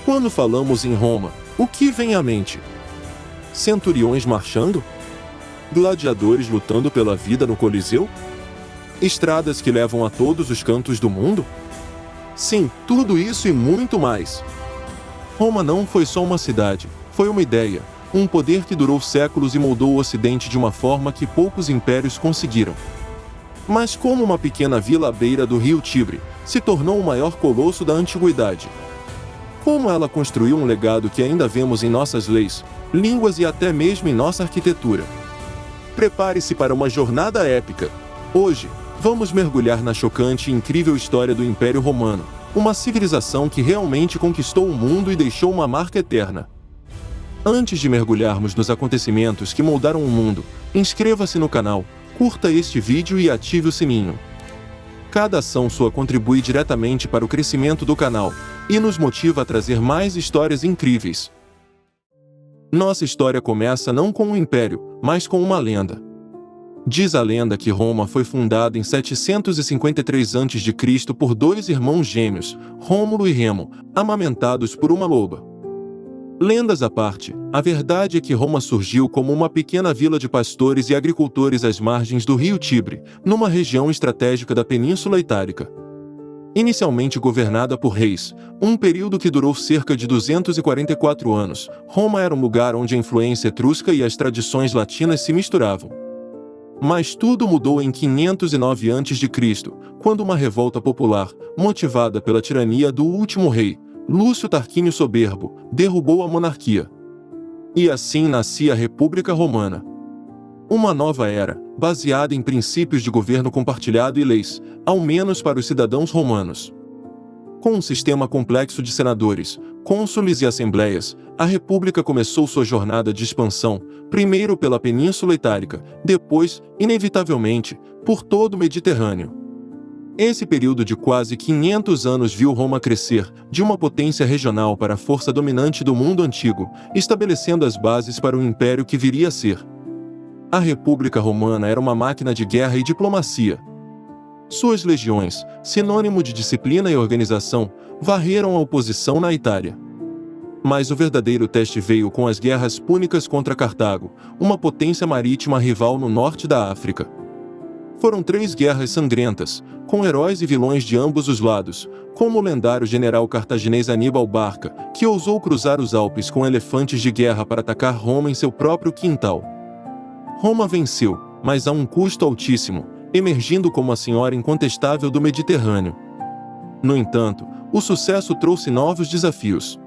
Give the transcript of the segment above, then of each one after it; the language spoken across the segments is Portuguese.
Quando falamos em Roma, o que vem à mente? Centuriões marchando? Gladiadores lutando pela vida no Coliseu? Estradas que levam a todos os cantos do mundo? Sim, tudo isso e muito mais. Roma não foi só uma cidade, foi uma ideia, um poder que durou séculos e moldou o Ocidente de uma forma que poucos impérios conseguiram. Mas como uma pequena vila à beira do rio Tibre se tornou o maior colosso da antiguidade? Como ela construiu um legado que ainda vemos em nossas leis, línguas e até mesmo em nossa arquitetura? Prepare-se para uma jornada épica. Hoje, vamos mergulhar na chocante e incrível história do Império Romano, uma civilização que realmente conquistou o mundo e deixou uma marca eterna. Antes de mergulharmos nos acontecimentos que moldaram o mundo, inscreva-se no canal, curta este vídeo e ative o sininho. Cada ação sua contribui diretamente para o crescimento do canal e nos motiva a trazer mais histórias incríveis. Nossa história começa não com um império, mas com uma lenda. Diz a lenda que Roma foi fundada em 753 a.C. por dois irmãos gêmeos, Rômulo e Remo, amamentados por uma loba. Lendas à parte, a verdade é que Roma surgiu como uma pequena vila de pastores e agricultores às margens do rio Tibre, numa região estratégica da Península Itálica. Inicialmente governada por reis, um período que durou cerca de 244 anos, Roma era um lugar onde a influência etrusca e as tradições latinas se misturavam. Mas tudo mudou em 509 a.C., quando uma revolta popular, motivada pela tirania do último rei, Lúcio Tarquínio Soberbo, derrubou a monarquia. E assim nascia a República Romana. Uma nova era, baseada em princípios de governo compartilhado e leis, ao menos para os cidadãos romanos. Com um sistema complexo de senadores, cônsules e assembleias, a República começou sua jornada de expansão, primeiro pela Península Itálica, depois, inevitavelmente, por todo o Mediterrâneo. Esse período de quase 500 anos viu Roma crescer, de uma potência regional para a força dominante do mundo antigo, estabelecendo as bases para o império que viria a ser. A República Romana era uma máquina de guerra e diplomacia. Suas legiões, sinônimo de disciplina e organização, varreram a oposição na Itália. Mas o verdadeiro teste veio com as guerras púnicas contra Cartago, uma potência marítima rival no norte da África. Foram 3 guerras sangrentas, com heróis e vilões de ambos os lados, como o lendário general cartaginês Aníbal Barca, que ousou cruzar os Alpes com elefantes de guerra para atacar Roma em seu próprio quintal. Roma venceu, mas a um custo altíssimo, emergindo como a senhora incontestável do Mediterrâneo. No entanto, o sucesso trouxe novos desafios.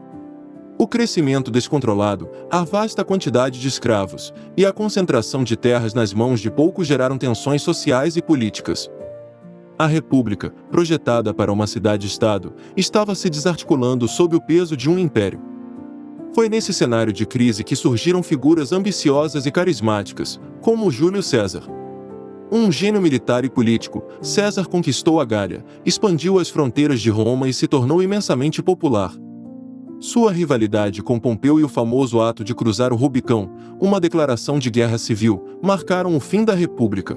O crescimento descontrolado, a vasta quantidade de escravos e a concentração de terras nas mãos de poucos geraram tensões sociais e políticas. A República, projetada para uma cidade-estado, estava se desarticulando sob o peso de um império. Foi nesse cenário de crise que surgiram figuras ambiciosas e carismáticas, como Júlio César. Um gênio militar e político, César conquistou a Gália, expandiu as fronteiras de Roma e se tornou imensamente popular. Sua rivalidade com Pompeu e o famoso ato de cruzar o Rubicão, uma declaração de guerra civil, marcaram o fim da República.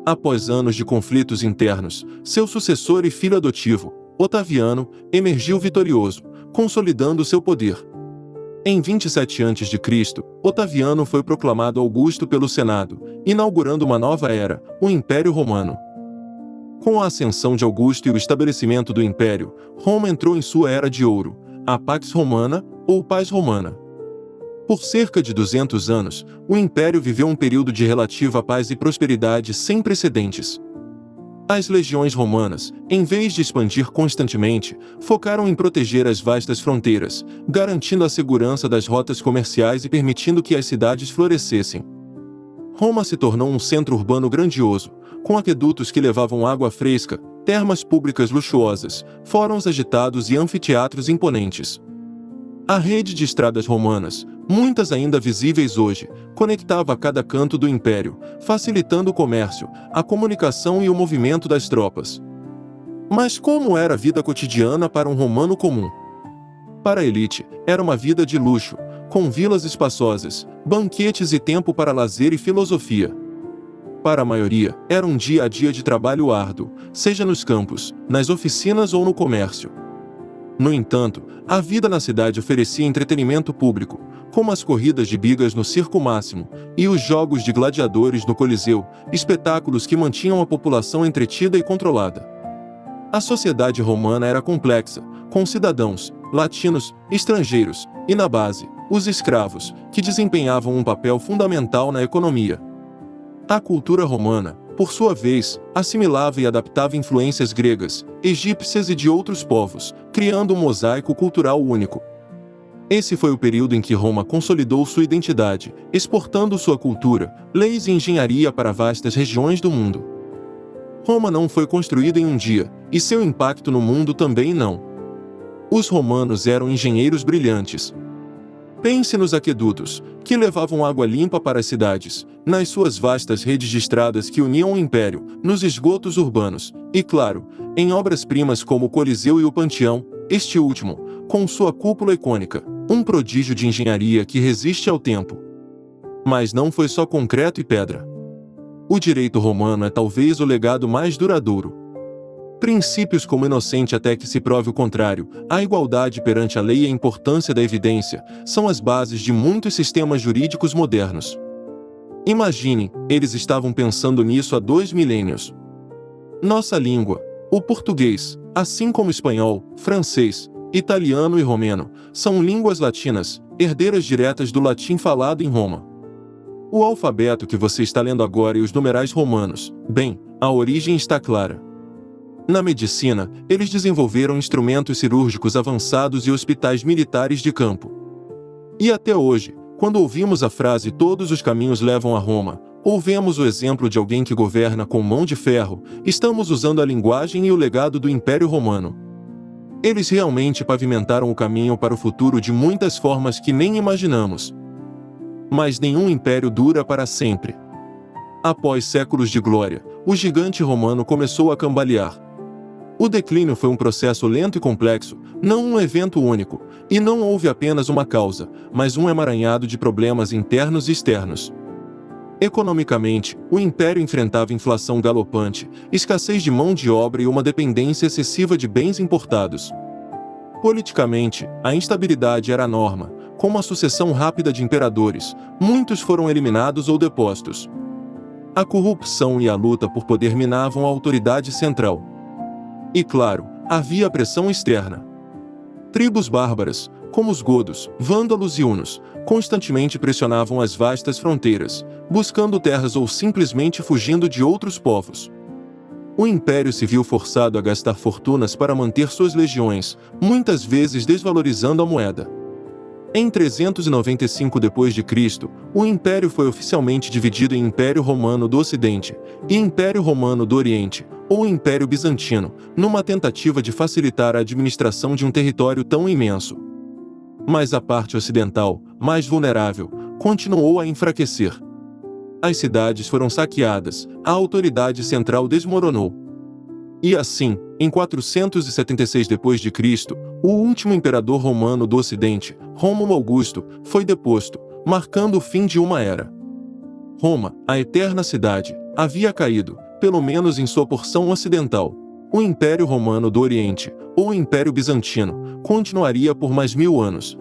Após anos de conflitos internos, seu sucessor e filho adotivo, Otaviano, emergiu vitorioso, consolidando seu poder. Em 27 a.C., Otaviano foi proclamado Augusto pelo Senado, inaugurando uma nova era, o Império Romano. Com a ascensão de Augusto e o estabelecimento do Império, Roma entrou em sua Era de Ouro, a Pax Romana, ou Paz Romana. Por cerca de 200 anos, o Império viveu um período de relativa paz e prosperidade sem precedentes. As legiões romanas, em vez de expandir constantemente, focaram em proteger as vastas fronteiras, garantindo a segurança das rotas comerciais e permitindo que as cidades florescessem. Roma se tornou um centro urbano grandioso, com aquedutos que levavam água fresca, termas públicas luxuosas, fóruns agitados e anfiteatros imponentes. A rede de estradas romanas, muitas ainda visíveis hoje, conectava cada canto do império, facilitando o comércio, a comunicação e o movimento das tropas. Mas como era a vida cotidiana para um romano comum? Para a elite, era uma vida de luxo, com vilas espaçosas, banquetes e tempo para lazer e filosofia. Para a maioria, era um dia a dia de trabalho árduo, seja nos campos, nas oficinas ou no comércio. No entanto, a vida na cidade oferecia entretenimento público, como as corridas de bigas no Circo Máximo e os jogos de gladiadores no Coliseu, espetáculos que mantinham a população entretida e controlada. A sociedade romana era complexa, com cidadãos, latinos, estrangeiros, e na base, os escravos, que desempenhavam um papel fundamental na economia. A cultura romana, por sua vez, assimilava e adaptava influências gregas, egípcias e de outros povos, criando um mosaico cultural único. Esse foi o período em que Roma consolidou sua identidade, exportando sua cultura, leis e engenharia para vastas regiões do mundo. Roma não foi construída em um dia, e seu impacto no mundo também não. Os romanos eram engenheiros brilhantes. Pense nos aquedutos, que levavam água limpa para as cidades, nas suas vastas redes de estradas que uniam o império, nos esgotos urbanos, e claro, em obras-primas como o Coliseu e o Panteão, este último, com sua cúpula icônica, um prodígio de engenharia que resiste ao tempo. Mas não foi só concreto e pedra. O direito romano é talvez o legado mais duradouro. Princípios como inocente até que se prove o contrário, a igualdade perante a lei e a importância da evidência, são as bases de muitos sistemas jurídicos modernos. Imagine, eles estavam pensando nisso há 2 milênios. Nossa língua, o português, assim como espanhol, francês, italiano e romeno, são línguas latinas, herdeiras diretas do latim falado em Roma. O alfabeto que você está lendo agora e os numerais romanos, bem, a origem está clara. Na medicina, eles desenvolveram instrumentos cirúrgicos avançados e hospitais militares de campo. E até hoje, quando ouvimos a frase "todos os caminhos levam a Roma", ou vemos o exemplo de alguém que governa com mão de ferro, estamos usando a linguagem e o legado do Império Romano. Eles realmente pavimentaram o caminho para o futuro de muitas formas que nem imaginamos. Mas nenhum império dura para sempre. Após séculos de glória, o gigante romano começou a cambalear. O declínio foi um processo lento e complexo, não um evento único, e não houve apenas uma causa, mas um emaranhado de problemas internos e externos. Economicamente, o império enfrentava inflação galopante, escassez de mão de obra e uma dependência excessiva de bens importados. Politicamente, a instabilidade era a norma, com uma sucessão rápida de imperadores, muitos foram eliminados ou depostos. A corrupção e a luta por poder minavam a autoridade central. E claro, havia a pressão externa. Tribos bárbaras, como os godos, vândalos e hunos, constantemente pressionavam as vastas fronteiras, buscando terras ou simplesmente fugindo de outros povos. O império se viu forçado a gastar fortunas para manter suas legiões, muitas vezes desvalorizando a moeda. Em 395 d.C., o império foi oficialmente dividido em Império Romano do Ocidente e Império Romano do Oriente, ou Império Bizantino, numa tentativa de facilitar a administração de um território tão imenso. Mas a parte ocidental, mais vulnerável, continuou a enfraquecer. As cidades foram saqueadas, a autoridade central desmoronou. E assim, em 476 d.C., o último imperador romano do Ocidente, Rômulo Augusto, foi deposto, marcando o fim de uma era. Roma, a eterna cidade, havia caído, pelo menos em sua porção ocidental. O Império Romano do Oriente, ou Império Bizantino, continuaria por mais 1000 anos.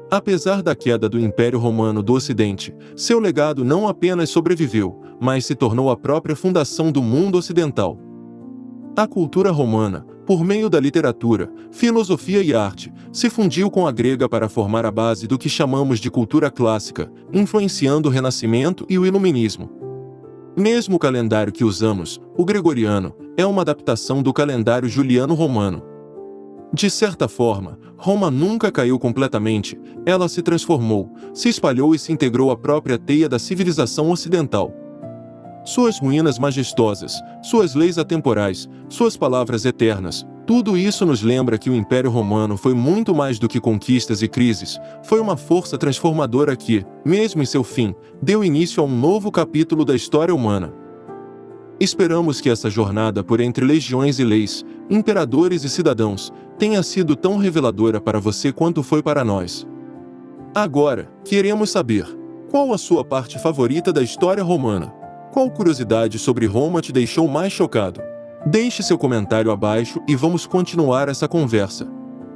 Apesar da queda do Império Romano do Ocidente, seu legado não apenas sobreviveu, mas se tornou a própria fundação do mundo ocidental. A cultura romana, por meio da literatura, filosofia e arte, se fundiu com a grega para formar a base do que chamamos de cultura clássica, influenciando o Renascimento e o Iluminismo. Mesmo o calendário que usamos, o gregoriano, é uma adaptação do calendário juliano-romano. De certa forma, Roma nunca caiu completamente, ela se transformou, se espalhou e se integrou à própria teia da civilização ocidental. Suas ruínas majestosas, suas leis atemporais, suas palavras eternas, tudo isso nos lembra que o Império Romano foi muito mais do que conquistas e crises, foi uma força transformadora que, mesmo em seu fim, deu início a um novo capítulo da história humana. Esperamos que essa jornada por entre legiões e leis, imperadores e cidadãos, tenha sido tão reveladora para você quanto foi para nós. Agora, queremos saber, qual a sua parte favorita da história romana? Qual curiosidade sobre Roma te deixou mais chocado? Deixe seu comentário abaixo e vamos continuar essa conversa.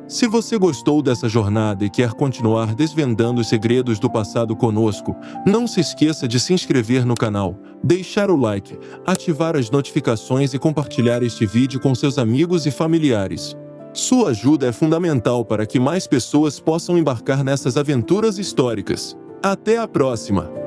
Se você gostou dessa jornada e quer continuar desvendando os segredos do passado conosco, não se esqueça de se inscrever no canal, deixar o like, ativar as notificações e compartilhar este vídeo com seus amigos e familiares. Sua ajuda é fundamental para que mais pessoas possam embarcar nessas aventuras históricas. Até a próxima!